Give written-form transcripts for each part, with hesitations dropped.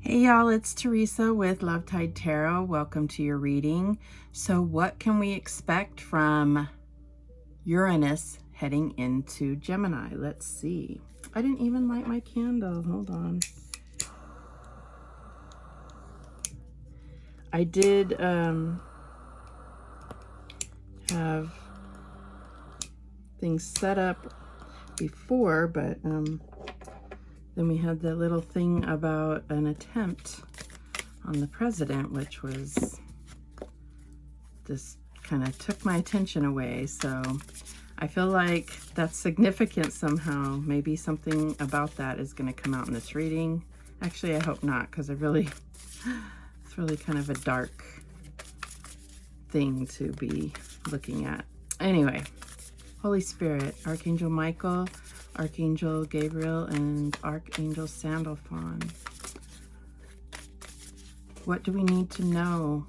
Hey y'all, it's Teresa with Love Tide Tarot. Welcome to your reading. So what can we expect from Uranus heading into Gemini? Let's see. I didn't even light my candle. Hold on. I did have things set up before, but then we had the little thing about an attempt on the president, which was just kind of took my attention away. So I feel like that's significant somehow. Maybe something about that is going to come out in this reading. Actually, I hope not, because it's really kind of a dark thing to be looking at. Anyway, Holy Spirit, Archangel Michael, Archangel Gabriel, and Archangel Sandalphon. What do we need to know?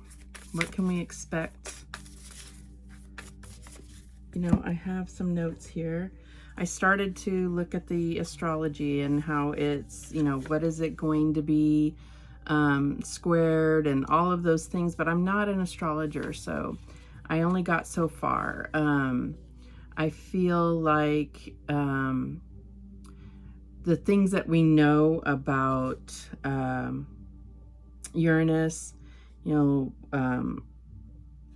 What can we expect? You know, I have some notes here. I started to look at the astrology and how it's, you know, what is it going to be squared and all of those things, but I'm not an astrologer, so I only got so far. I feel like the things that we know about Uranus, you know,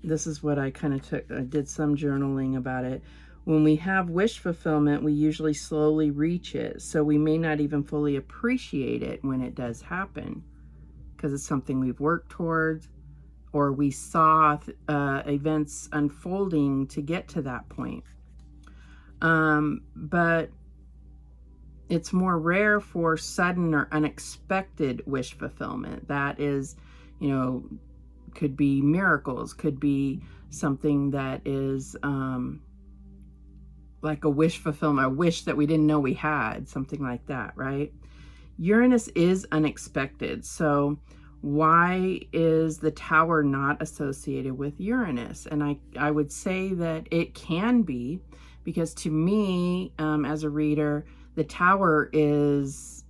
this is what I kind of took. I did some journaling about it. When we have wish fulfillment, we usually slowly reach it. So we may not even fully appreciate it when it does happen, because it's something we've worked towards, or we saw events unfolding to get to that point. But it's more rare for sudden or unexpected wish fulfillment. That is, you know, could be miracles, could be something that is like a wish fulfillment, a wish that we didn't know we had, something like that, right? Uranus is unexpected. So why is the Tower not associated with Uranus? And I would say that it can be, because to me, as a reader, the Tower is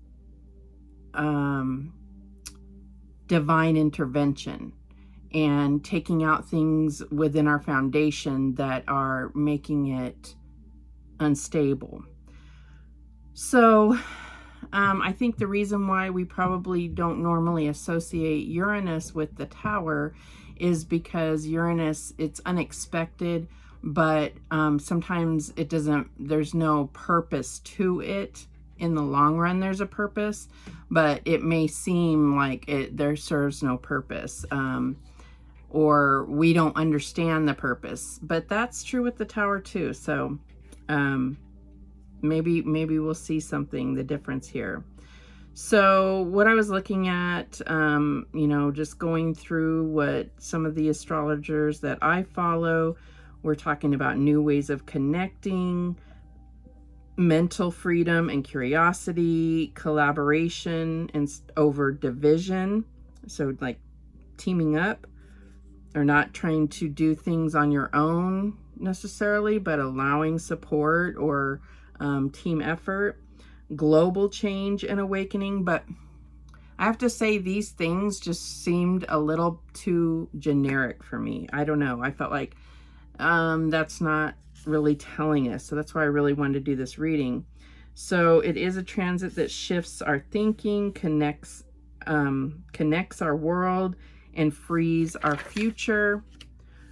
divine intervention and taking out things within our foundation that are making it unstable. So I think the reason why we probably don't normally associate Uranus with the Tower is because Uranus, it's unexpected, but sometimes it doesn't, there's no purpose to it. In the long run, there's a purpose, but it may seem like there serves no purpose, or we don't understand the purpose. But that's true with the Tower too. So maybe we'll see something, the difference here. So what I was looking at, you know, just going through what some of the astrologers that I follow, we're talking about new ways of connecting, mental freedom and curiosity, collaboration and over division. So like teaming up, or not trying to do things on your own necessarily, but allowing support or team effort, global change and awakening. But I have to say, these things just seemed a little too generic for me. I don't know. I felt like that's not really telling us. So that's why I really wanted to do this reading. So it is a transit that shifts our thinking, connects our world, and frees our future.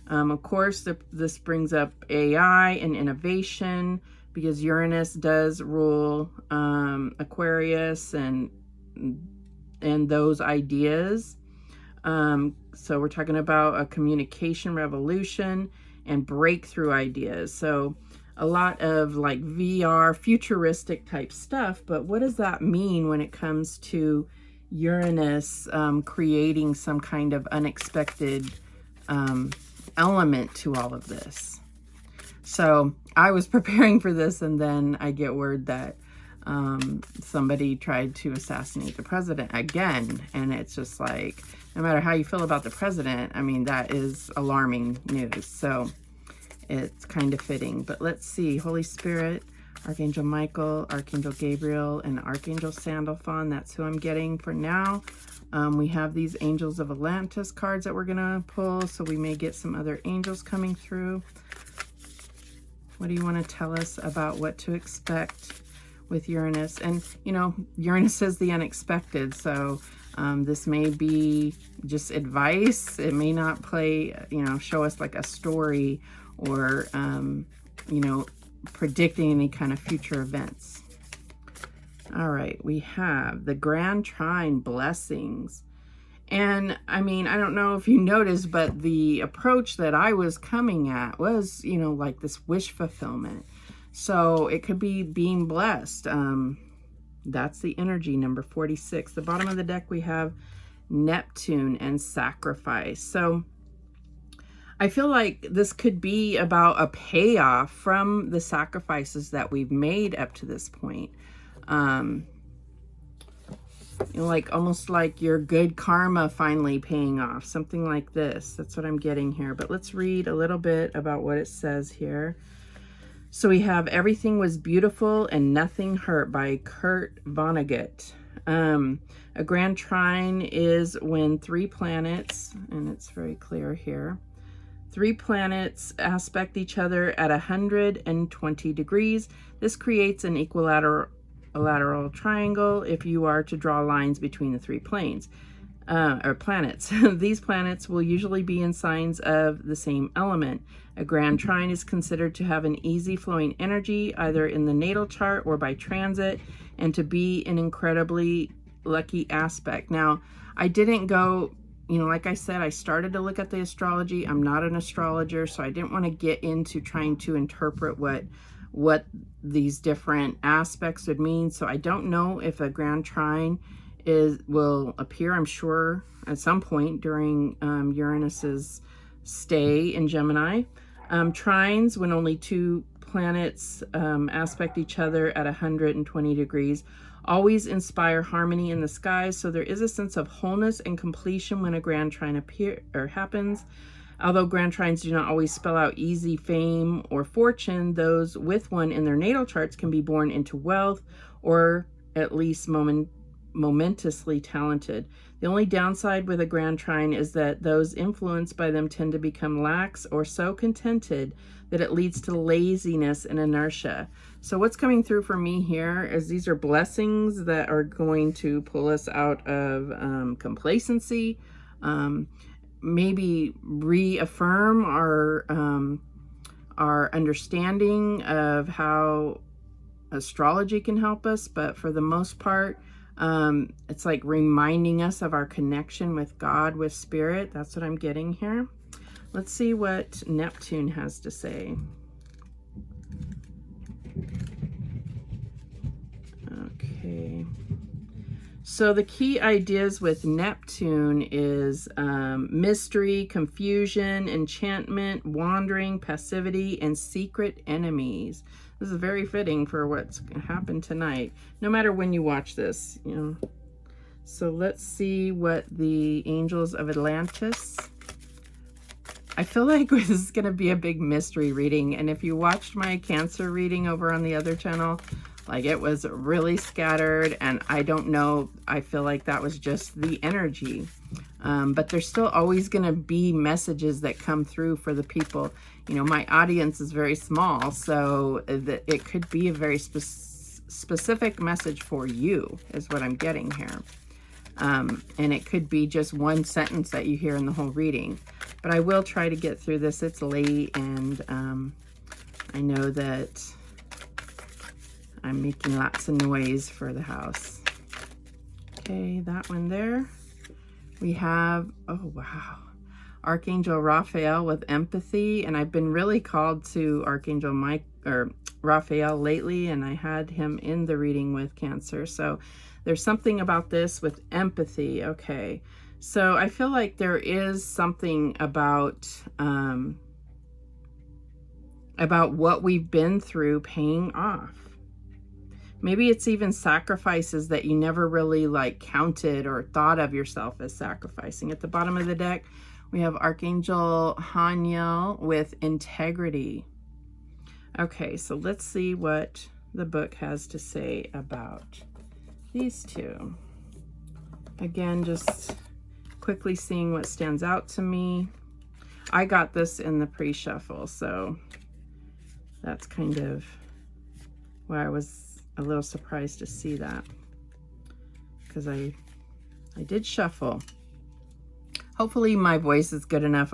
Of course, this brings up AI and innovation, because Uranus does rule Aquarius and those ideas. So we're talking about a communication revolution and breakthrough ideas. So a lot of like VR, futuristic type stuff. But what does that mean when it comes to Uranus creating some kind of unexpected element to all of this? So I was preparing for this, and then I get word that somebody tried to assassinate the president again. And it's just like, no matter how you feel about the president, I mean, that is alarming news. So it's kind of fitting. But let's see. Holy Spirit, Archangel Michael, Archangel Gabriel, and Archangel Sandalphon. That's who I'm getting for now. We have these Angels of Atlantis cards that we're going to pull, so we may get some other angels coming through. What do you want to tell us about what to expect with Uranus? And, you know, Uranus is the unexpected, so this may be just advice. It may not play, you know, show us like a story or, you know, predicting any kind of future events. All right, we have the Grand Trine blessings. And I mean, I don't know if you noticed, but the approach that I was coming at was, you know, like this wish fulfillment. So it could be being blessed. That's the energy, number 46. The bottom of the deck, we have Neptune and sacrifice. So I feel like this could be about a payoff from the sacrifices that we've made up to this point. You know, like almost like your good karma finally paying off, something like this. That's what I'm getting here. But let's read a little bit about what it says here. So we have Everything Was Beautiful and Nothing Hurt by Kurt Vonnegut. A grand trine is when three planets, and it's very clear here, three planets aspect each other at 120 degrees. This creates an equilateral triangle if you are to draw lines between the three planes or planets. These planets will usually be in signs of the same element. A grand trine is considered to have an easy flowing energy either in the natal chart or by transit, and to be an incredibly lucky aspect. Now, I didn't go, you know, like I said, I started to look at the astrology. I'm not an astrologer, so I didn't want to get into trying to interpret what these different aspects would mean. So I don't know if a grand trine will appear, I'm sure, at some point during Uranus's stay in Gemini. Trines, when only two planets aspect each other at 120 degrees, always inspire harmony in the skies. So there is a sense of wholeness and completion when a grand trine happens. Although grand trines do not always spell out easy fame or fortune, those with one in their natal charts can be born into wealth or at least momentously talented. The only downside with a grand trine is that those influenced by them tend to become lax or so contented that it leads to laziness and inertia. So what's coming through for me here is these are blessings that are going to pull us out of complacency, maybe reaffirm our understanding of how astrology can help us. But for the most part, it's like reminding us of our connection with God, with spirit. That's what I'm getting here. Let's see what Neptune has to say. Okay. So the key ideas with Neptune is mystery, confusion, enchantment, wandering, passivity, and secret enemies. This is very fitting for what's happened tonight, no matter when you watch this, you know. So let's see what the Angels of Atlantis. I feel like this is going to be a big mystery reading. And if you watched my Cancer reading over on the other channel, like it was really scattered, and I don't know, I feel like that was just the energy. But there's still always going to be messages that come through for the people. You know, my audience is very small, so it could be a very specific message for you, is what I'm getting here. And it could be just one sentence that you hear in the whole reading. But I will try to get through this. It's late, and I know that I'm making lots of noise for the house. Okay, that one there. We have, oh wow, Archangel Raphael with empathy. And I've been really called to Archangel Raphael lately, and I had him in the reading with Cancer. So there's something about this with empathy. Okay, so I feel like there is something about what we've been through paying off. Maybe it's even sacrifices that you never really like counted or thought of yourself as sacrificing. At the bottom of the deck, we have Archangel Haniel with integrity. Okay, so let's see what the book has to say about these two. Again, just quickly seeing what stands out to me. I got this in the pre-shuffle, so that's kind of why I was a little surprised to see that, because I did shuffle. Hopefully my voice is good enough.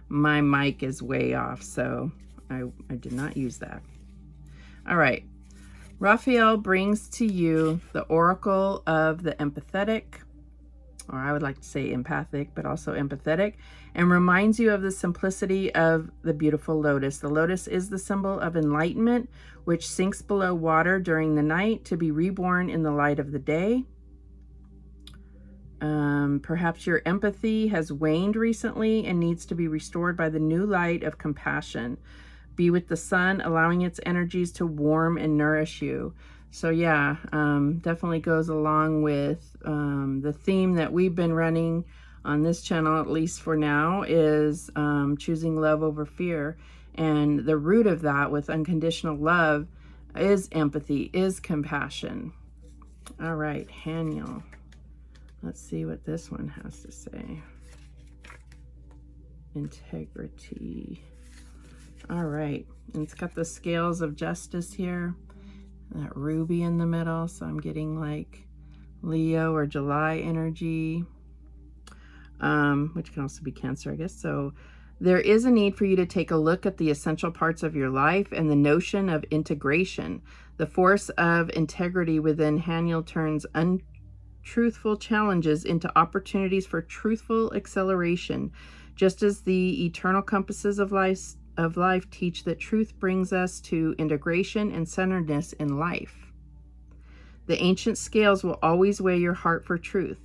My mic is way off, so I did not use that. All right. Raphael brings to you the oracle of the empathetic, or I would like to say empathic, but also empathetic, and reminds you of the simplicity of the beautiful lotus. The lotus is the symbol of enlightenment, which sinks below water during the night to be reborn in the light of the day. Perhaps your empathy has waned recently and needs to be restored by the new light of compassion. Be with the sun, allowing its energies to warm and nourish you. So yeah, definitely goes along with the theme that we've been running on this channel, at least for now, is choosing love over fear. And the root of that with unconditional love is empathy, is compassion. All right, Haniel. Let's see what this one has to say. Integrity. All right, and it's got the scales of justice here, that ruby in the middle, so I'm getting like Leo or July energy, which can also be Cancer, I guess. So there is a need for you to take a look at the essential parts of your life and the notion of integration. The force of integrity within Haniel turns untruthful challenges into opportunities for truthful acceleration, just as the eternal compasses of life teach that truth brings us to integration and centeredness in life. The ancient scales will always weigh your heart for truth.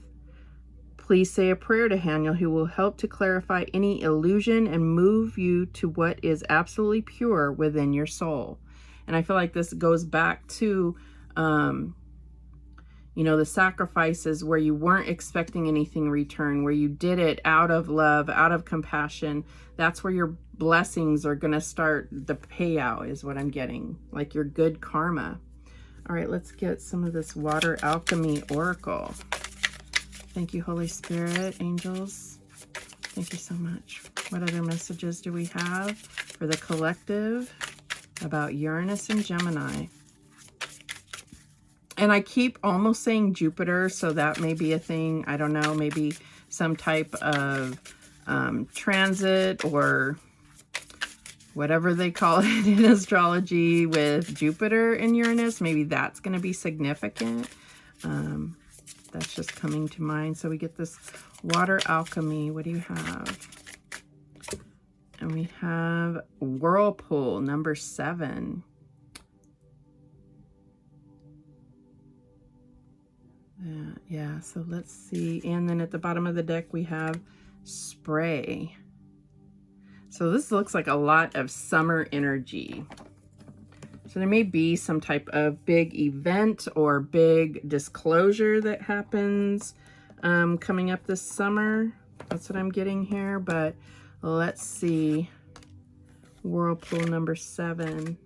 Please say a prayer to Haniel, who will help to clarify any illusion and move you to what is absolutely pure within your soul. And I feel like this goes back to, you know, the sacrifices where you weren't expecting anything in return, where you did it out of love, out of compassion. That's where your blessings are going to start. The payout is what I'm getting, like your good karma. All right, let's get some of this water alchemy oracle. Thank you, Holy Spirit, angels. Thank you so much. What other messages do we have for the collective about Uranus and Gemini? And I keep almost saying Jupiter, so that may be a thing. I don't know, maybe some type of transit or whatever they call it in astrology with Jupiter and Uranus. Maybe that's going to be significant. That's just coming to mind. So we get this water alchemy. What do you have? And we have Whirlpool, number 7. Yeah, so let's see. And then at the bottom of the deck, we have Spray. So this looks like a lot of summer energy. So there may be some type of big event or big disclosure that happens coming up this summer. That's what I'm getting here. But let's see. Whirlpool number 7.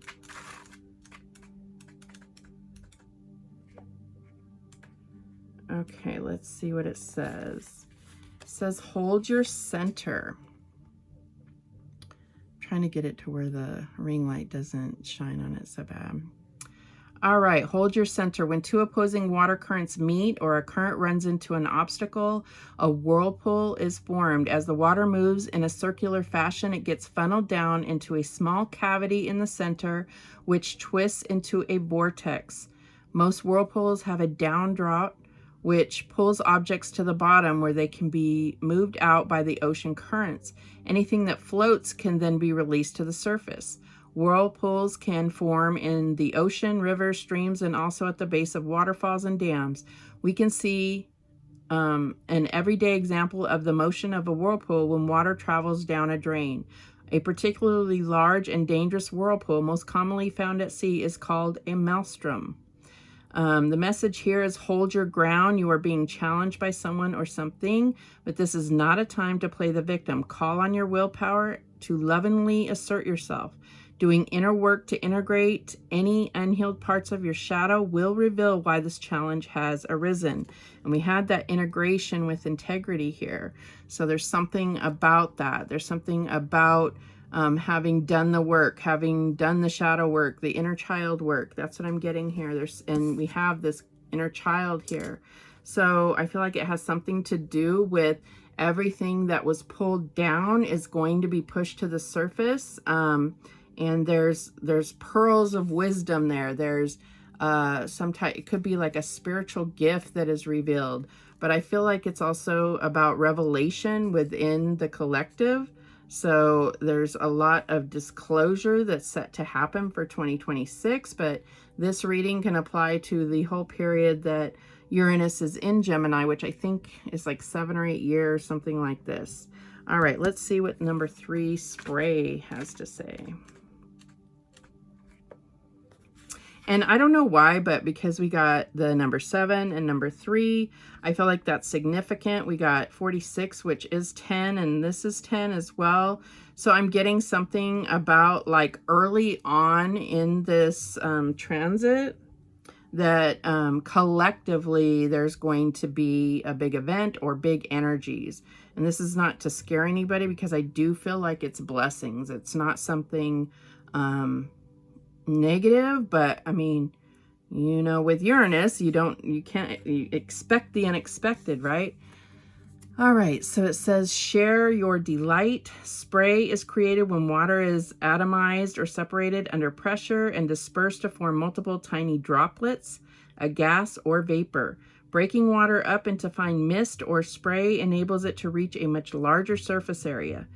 Okay, let's see what it says. It says, hold your center. I'm trying to get it to where the ring light doesn't shine on it so bad. All right, hold your center. When two opposing water currents meet or a current runs into an obstacle, a whirlpool is formed. As the water moves in a circular fashion, it gets funneled down into a small cavity in the center, which twists into a vortex. Most whirlpools have a downdraft, which pulls objects to the bottom where they can be moved out by the ocean currents. Anything that floats can then be released to the surface. Whirlpools can form in the ocean, rivers, streams, and also at the base of waterfalls and dams. We can see an everyday example of the motion of a whirlpool when water travels down a drain. A particularly large and dangerous whirlpool, most commonly found at sea, is called a maelstrom. The message here is hold your ground. You are being challenged by someone or something, but this is not a time to play the victim. Call on your willpower to lovingly assert yourself. Doing inner work to integrate any unhealed parts of your shadow will reveal why this challenge has arisen. And we had that integration with integrity here. So there's something about that. There's something about having done the work, having done the shadow work, the inner child work. That's what I'm getting here. And we have this inner child here. So I feel like it has something to do with everything that was pulled down is going to be pushed to the surface. And there's pearls of wisdom there. There's some type, it could be like a spiritual gift that is revealed. But I feel like it's also about revelation within the collective. So there's a lot of disclosure that's set to happen for 2026. But this reading can apply to the whole period that Uranus is in Gemini, which I think is like 7 or 8 years, something like this. All right, let's see what number 3 spray has to say. And I don't know why, but because we got the number 7 and number 3, I feel like that's significant. We got 46, which is 10, and this is 10 as well. So I'm getting something about like early on in this transit that collectively there's going to be a big event or big energies. And this is not to scare anybody, because I do feel like it's blessings. It's not something negative, but I mean, you know, with Uranus, you can't expect the unexpected, right? All right, so it says, share your delight. Spray is created when water is atomized or separated under pressure and dispersed to form multiple tiny droplets, a gas or vapor. Breaking water up into fine mist or spray enables it to reach a much larger surface area.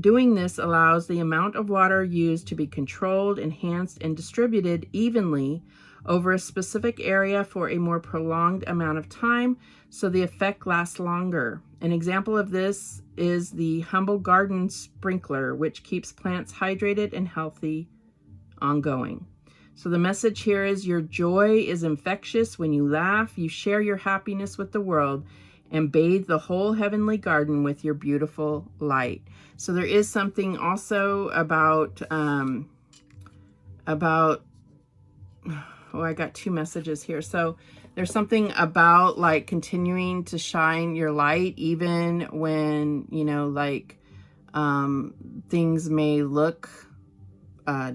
Doing this allows the amount of water used to be controlled, enhanced, and distributed evenly over a specific area for a more prolonged amount of time, so the effect lasts longer. An example of this is the humble garden sprinkler, which keeps plants hydrated and healthy ongoing. So the message here is, your joy is infectious. When you laugh, you share your happiness with the world and bathe the whole heavenly garden with your beautiful light. So there is something also about, oh, I got 2 messages here. So there's something about like continuing to shine your light, even when, you know, like things may look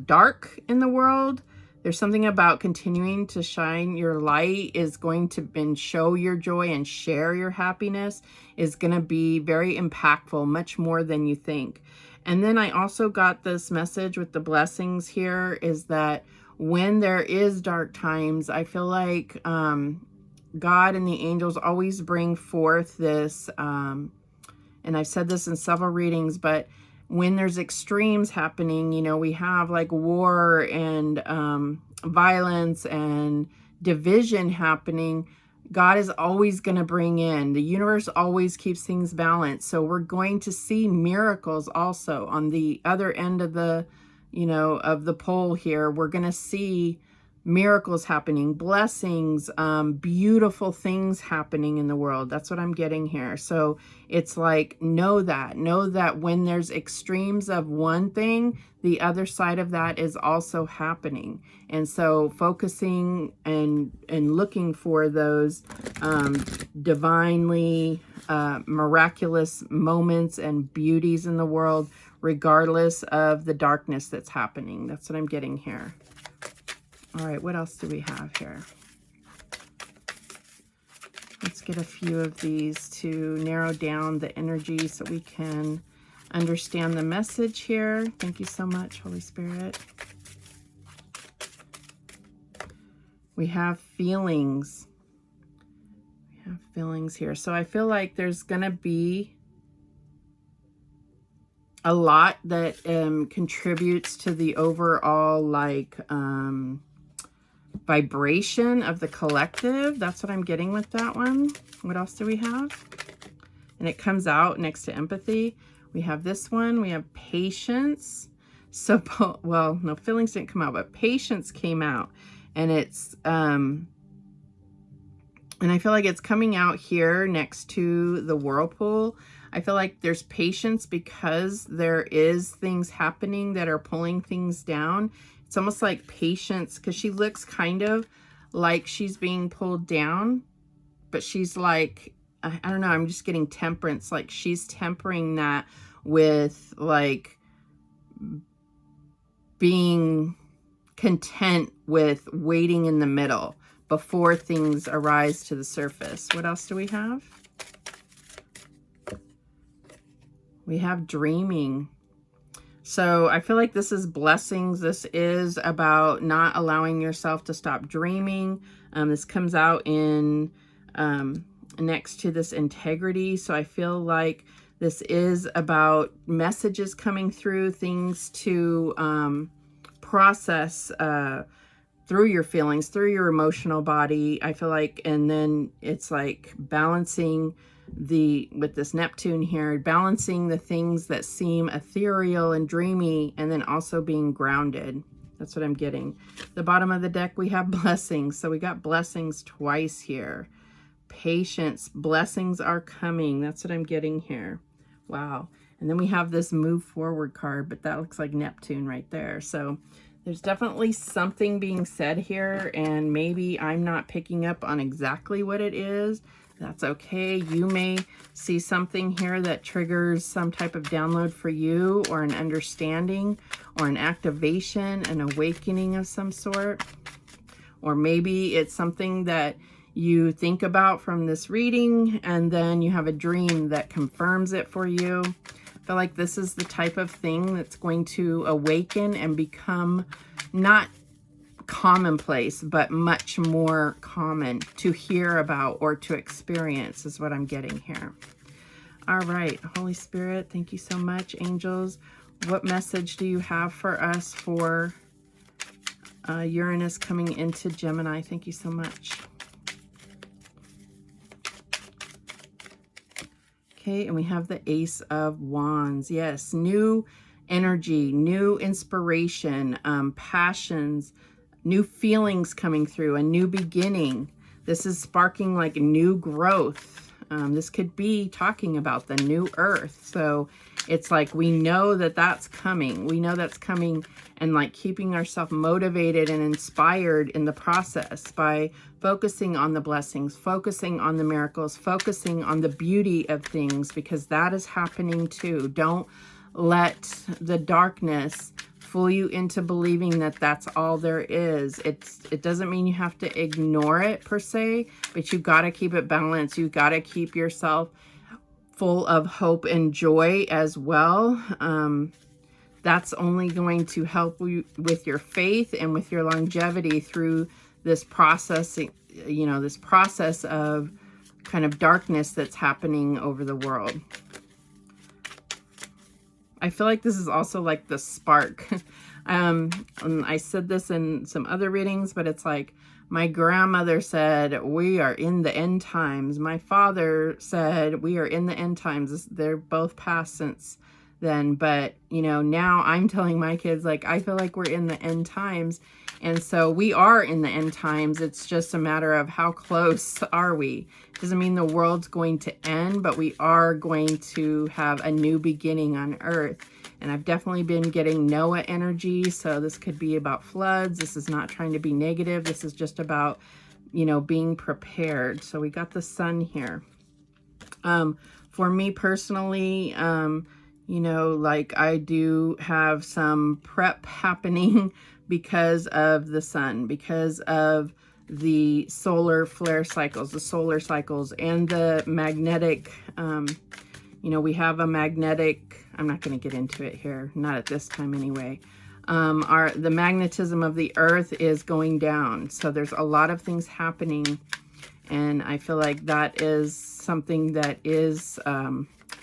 dark in the world. There's something about continuing to shine your light is going to and show your joy and share your happiness is going to be very impactful, much more than you think. And then I also got this message with the blessings here is that when there is dark times, I feel like God and the angels always bring forth this, and I've said this in several readings, but when there's extremes happening, you know, we have like war and violence and division happening, God is always going to bring in, the universe always keeps things balanced. So we're going to see miracles also on the other end of the, you know, of the pole here. We're going to see miracles happening, blessings, beautiful things happening in the world. That's what I'm getting here. So it's like, know that when there's extremes of one thing, the other side of that is also happening. And so focusing and looking for those divinely miraculous moments and beauties in the world, regardless of the darkness that's happening. That's what I'm getting here. All right, what else do we have here? Let's get a few of these to narrow down the energy so we can understand the message here. Thank you so much, Holy Spirit. We have feelings. We have feelings here. So I feel like there's going to be a lot that contributes to the overall, like, vibration of the collective. That's what I'm getting with that one. What else do we have? And it comes out next to empathy. We have this one. We have patience. So, well, no, feelings didn't come out, but patience came out. And it's, and I feel like it's coming out here next to the whirlpool. I feel like there's patience because there is things happening that are pulling things down. It's almost like patience, because she looks kind of like she's being pulled down, but she's like, I don't know, I'm just getting temperance. Like she's tempering that with like being content with waiting in the middle before things arise to the surface. What else do we have? We have dreaming. So I feel like this is blessings. This is about not allowing yourself to stop dreaming. This comes out in next to this integrity. So I feel like this is about messages coming through, things to process through your feelings, through your emotional body. I feel like, and then it's like balancing with this Neptune here, balancing the things that seem ethereal and dreamy, and then also being grounded. That's what I'm getting. The bottom of the deck, we have blessings. So we got blessings twice here. Patience, blessings are coming. That's what I'm getting here. Wow. And then we have this move forward card, but that looks like Neptune right there. So there's definitely something being said here, and maybe I'm not picking up on exactly what it is. That's okay. You may see something here that triggers some type of download for you, or an understanding, or an activation, an awakening of some sort. Or maybe it's something that you think about from this reading, and then you have a dream that confirms it for you. I feel like this is the type of thing that's going to awaken and become not commonplace, but much more common to hear about or to experience, is what I'm getting here. All right, Holy Spirit, thank you so much. Angels, what message do you have for us for Uranus coming into Gemini? Thank you so much. Okay, and we have the Ace of Wands. Yes, new energy, new inspiration, passions, new feelings coming through, a new beginning. This is sparking like new growth. This could be talking about the new earth. So it's like we know that that's coming. We know that's coming, and like keeping ourselves motivated and inspired in the process by focusing on the blessings, focusing on the miracles, focusing on the beauty of things, because that is happening too. Don't let the darkness fool you into believing that that's all there is. It doesn't mean you have to ignore it per se, but you got to keep it balanced. You got to keep yourself full of hope and joy as well. That's only going to help you with your faith and with your longevity through this process, you know, this process of kind of darkness that's happening over the world. I feel like this is also like the spark. And I said this in some other readings, but it's like my grandmother said, we are in the end times. My father said, we are in the end times. They're both past since then. But, you know, now I'm telling my kids, like, I feel like we're in the end times. And so we are in the end times. It's just a matter of how close are we. It doesn't mean the world's going to end, but we are going to have a new beginning on earth. And I've definitely been getting Noah energy. So this could be about floods. This is not trying to be negative. This is just about, you know, being prepared. So we got the sun here. For me personally, you know, like I do have some prep happening because of the sun, because of the solar flare cycles, the solar cycles, and the magnetic, you know, we have a magnetic, I'm not going to get into it here, not at this time anyway. The magnetism of the earth is going down. So there's a lot of things happening. And I feel like that is something that is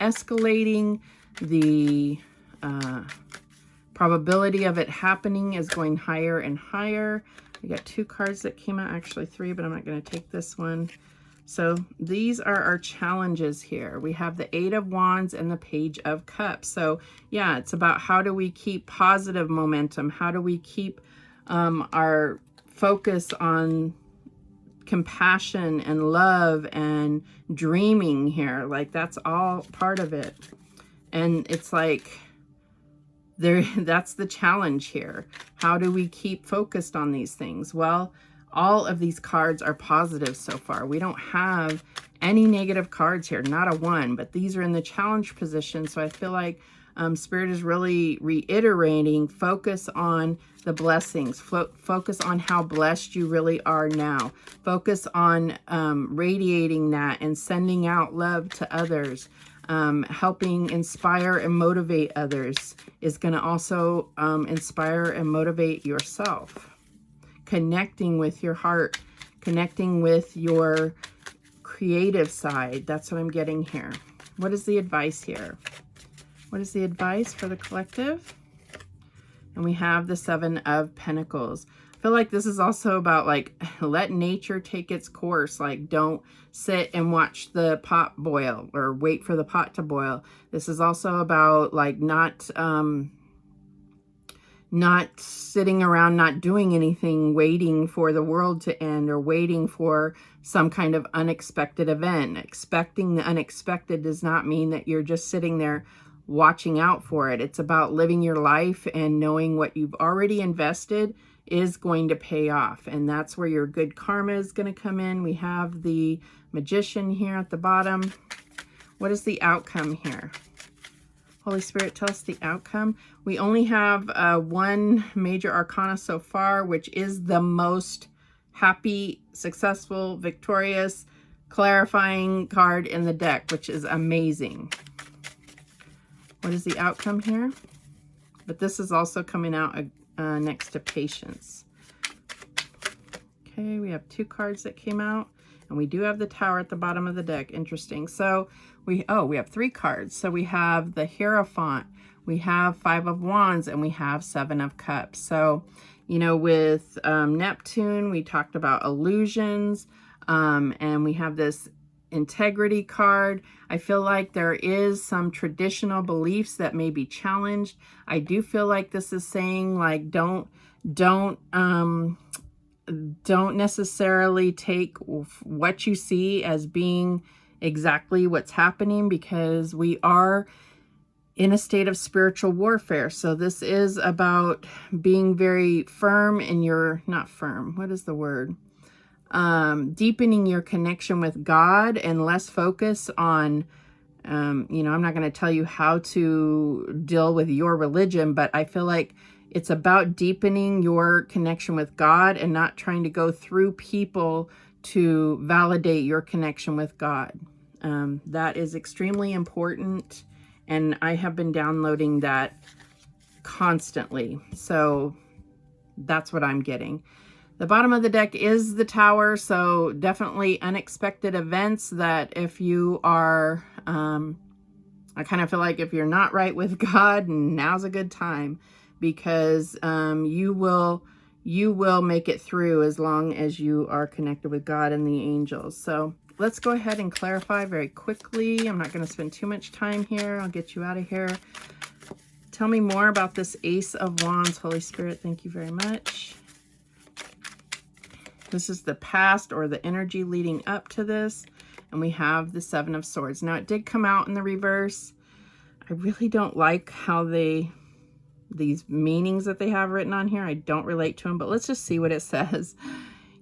escalating. The probability of it happening is going higher and higher. We got two cards that came out, actually three, but I'm not going to take this one. So these are our challenges here. We have the Eight of Wands and the Page of Cups. So yeah, it's about how do we keep positive momentum? How do we keep our focus on compassion and love and dreaming here. Like, that's all part of it. And it's like, that's the challenge here. How do we keep focused on these things? Well, all of these cards are positive so far. We don't have any negative cards here, not a one, but these are in the challenge position. So I feel like Spirit is really reiterating, focus on the blessings, focus on how blessed you really are now. Focus on radiating that and sending out love to others. Helping inspire and motivate others is going to also inspire and motivate yourself. Connecting with your heart, connecting with your creative side. That's what I'm getting here. What is the advice here? What is the advice for the collective? And we have the 7 of Pentacles. I feel like this is also about, like, let nature take its course. Like, don't sit and watch the pot boil or wait for the pot to boil. This is also about, like, not sitting around, not doing anything, waiting for the world to end or waiting for some kind of unexpected event. Expecting the unexpected does not mean that you're just sitting there watching out for it. It's about living your life and knowing what you've already invested is going to pay off. And that's where your good karma is going to come in. We have the Magician here at the bottom. What is the outcome here? Holy Spirit, tell us the outcome. We only have one major arcana so far, which is the most happy, successful, victorious, clarifying card in the deck, which is amazing. What is the outcome here? But this is also coming out next to Patience. Okay, we have 2 cards that came out, and we do have the Tower at the bottom of the deck. Interesting. So we have 3 cards. So we have the Hierophant, we have 5 of Wands, and we have 7 of Cups. So, you know, with Neptune, we talked about illusions, and we have this Integrity card. I feel like there is some traditional beliefs that may be challenged. I do feel like this is saying, like, don't necessarily take what you see as being exactly what's happening, because we are in a state of spiritual warfare. So this is about being very firm in your, not firm, what is the word? Deepening your connection with God and less focus on, you know, I'm not going to tell you how to deal with your religion, but I feel like it's about deepening your connection with God and not trying to go through people to validate your connection with God. That is extremely important, and I have been downloading that constantly. So that's what I'm getting. The bottom of the deck is the Tower, so definitely unexpected events that if you are, I kind of feel like if you're not right with God, now's a good time, because you will make it through as long as you are connected with God and the angels. So let's go ahead and clarify very quickly. I'm not going to spend too much time here. I'll get you out of here. Tell me more about this Ace of Wands, Holy Spirit. Thank you very much. This is the past or the energy leading up to this. And we have the 7 of Swords. Now, it did come out in the reverse. I really don't like how these meanings that they have written on here. I don't relate to them, but let's just see what it says.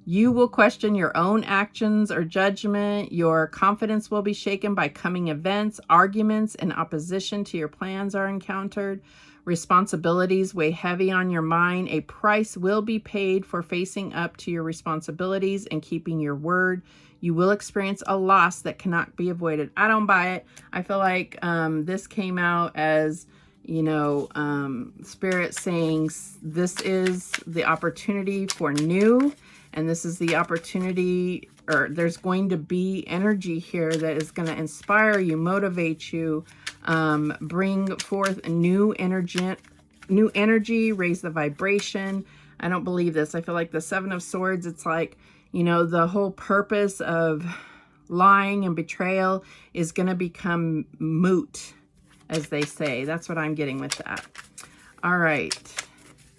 You will question your own actions or judgment. Your confidence will be shaken by coming events. Arguments and opposition to your plans are encountered. Responsibilities weigh heavy on your mind. A price will be paid for facing up to your responsibilities and keeping your word. You will experience a loss that cannot be avoided. I don't buy it. I feel like this came out as, you know, Spirit saying this is the opportunity for new, and this is the opportunity, or there's going to be energy here that is going to inspire you, motivate you, bring forth a new energy, raise the vibration. I don't believe this. I feel like the 7 of Swords, it's like, you know, the whole purpose of lying and betrayal is going to become moot, as they say. That's what I'm getting with that. All right.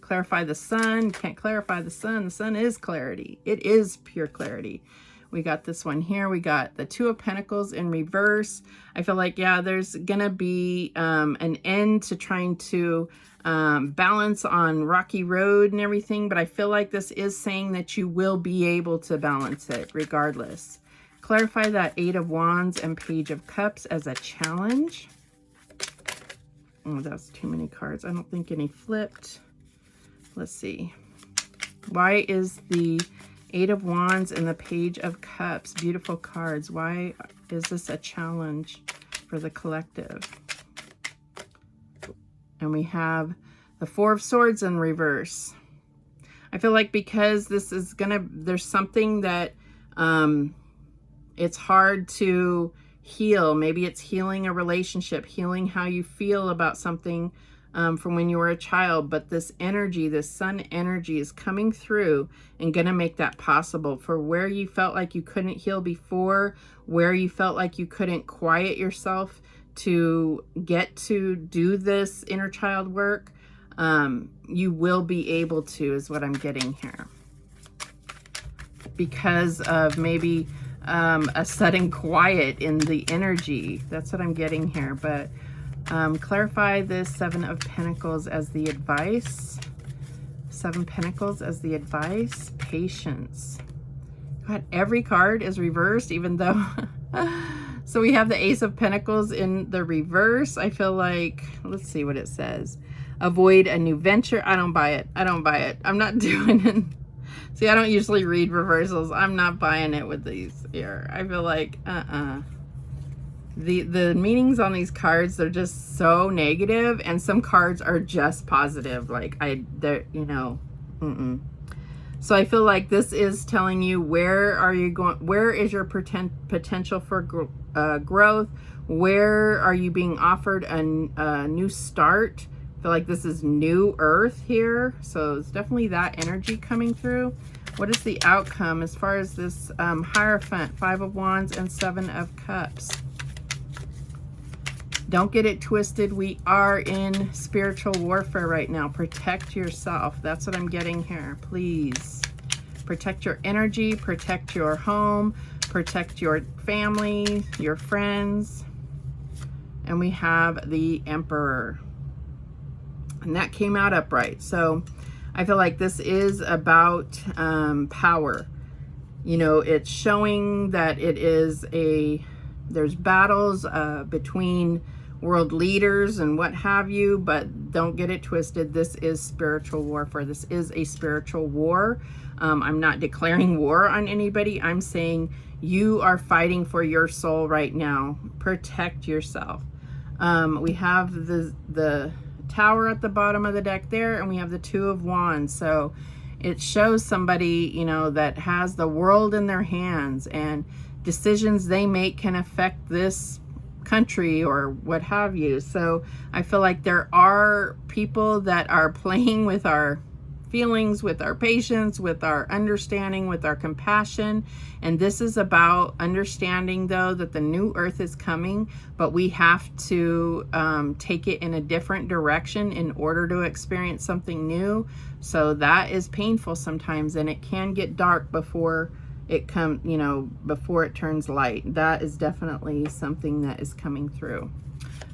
Clarify the sun. Can't clarify the sun. The sun is clarity. It is pure clarity. We got this one here. We got the Two of Pentacles in reverse. I feel like, yeah, there's going to be an end to trying to balance on rocky road and everything. But I feel like this is saying that you will be able to balance it regardless. Clarify that Eight of Wands and Page of Cups as a challenge. Oh, that's too many cards. I don't think any flipped. Let's see. Why is the Eight of Wands and the Page of Cups beautiful cards? Why is this a challenge for the collective? And we have the Four of Swords in reverse. I feel like because this is there's something that it's hard to heal. Maybe it's healing a relationship, healing how you feel about something from when you were a child. But this energy, this sun energy is coming through and going to make that possible for where you felt like you couldn't heal before, where you felt like you couldn't quiet yourself to get to do this inner child work. You will be able to, is what I'm getting here. Because of maybe a sudden quiet in the energy. That's what I'm getting here. But clarify this Seven of Pentacles as the advice. Seven Pentacles as the advice. Patience. God, every card is reversed, even though... So we have the Ace of Pentacles in the reverse. I feel like, let's see what it says. Avoid a new venture. I don't buy it. I don't buy it. I'm not doing it. See, I don't usually read reversals. I'm not buying it with these here. I feel like, The meanings on these cards, they're just so negative, and some cards are just positive. Like, they're, you know, So I feel like this is telling you, where are you going? Where is your potential for growth? Where are you being offered a new start? I feel like this is new earth here. So it's definitely that energy coming through. What is the outcome as far as this Hierophant, Five of Wands and Seven of Cups? Don't get it twisted. We are in spiritual warfare right now. Protect yourself. That's what I'm getting here. Please protect your energy, protect your home, protect your family, your friends. And we have the Emperor. And that came out upright. So I feel like this is about power. You know, it's showing that it is there's battles between world leaders and what have you, but don't get it twisted. This is spiritual warfare. This is a spiritual war. I'm not declaring war on anybody. I'm saying you are fighting for your soul right now. Protect yourself. We have the Tower at the bottom of the deck there, and we have the Two of Wands. So it shows somebody, you know, that has the world in their hands, and decisions they make can affect this country or what have you. So I feel like there are people that are playing with our feelings, with our patience, with our understanding, with our compassion. And this is about understanding, though, that the new earth is coming, but we have to take it in a different direction in order to experience something new. So that is painful sometimes, and it can get dark before it before it turns light. That is definitely something that is coming through.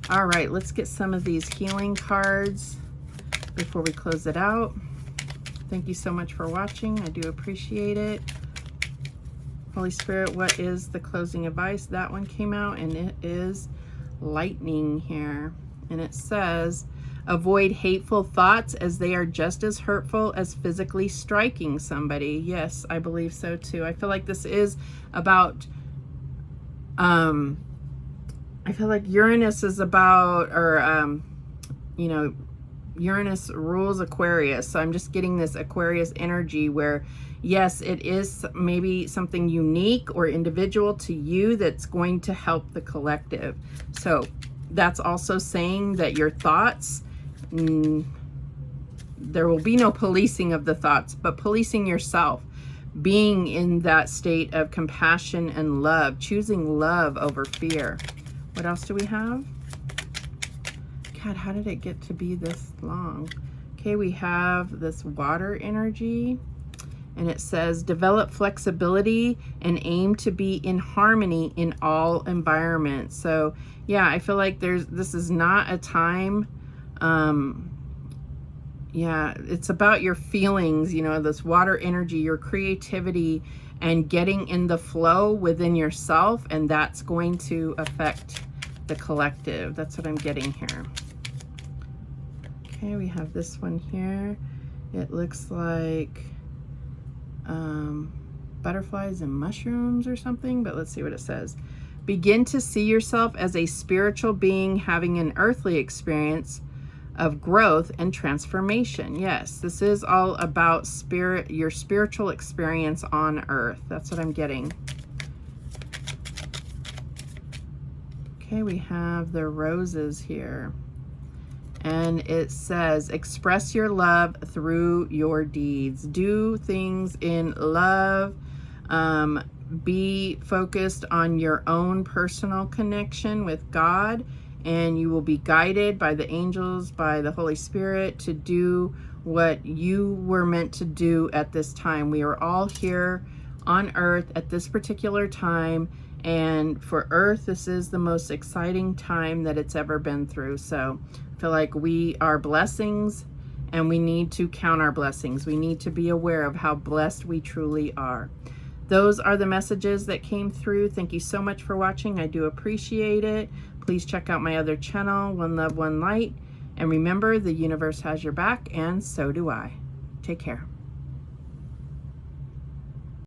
All right, let's get some of these healing cards before we close it out. Thank you so much for watching. I do appreciate it. Holy Spirit, what is the closing advice? That one came out, and it is lightning here. And it says, avoid hateful thoughts, as they are just as hurtful as physically striking somebody. Yes, I believe so too. I feel like this is about, I feel like Uranus is about, or, you know, Uranus rules Aquarius. So I'm just getting this Aquarius energy where, yes, it is maybe something unique or individual to you that's going to help the collective. So that's also saying that your thoughts, there will be no policing of the thoughts, but policing yourself, being in that state of compassion and love, choosing love over fear. What else do we have? God, how did it get to be this long? Okay, we have this water energy, and it says develop flexibility and aim to be in harmony in all environments. So yeah, I feel like this is not a time, yeah, it's about your feelings, you know, this water energy, your creativity, and getting in the flow within yourself, and that's going to affect the collective. That's what I'm getting here. Okay, we have this one here. It looks like butterflies and mushrooms or something, but let's see what it says. Begin to see yourself as a spiritual being having an earthly experience of growth and transformation. Yes, this is all about spirit, your spiritual experience on earth. That's what I'm getting. Okay, we have the roses here. And it says, express your love through your deeds. Do things in love. Be focused on your own personal connection with God, and you will be guided by the angels, by the Holy Spirit, to do what you were meant to do at this time. We are all here on earth at this particular time, and for earth, this is the most exciting time that it's ever been through. So I feel like we are blessings, and we need to count our blessings. We need to be aware of how blessed we truly are. Those are the messages that came through. Thank you so much for watching. I do appreciate it. Please check out my other channel, One Love, One Light. And remember, the universe has your back, and so do I. Take care.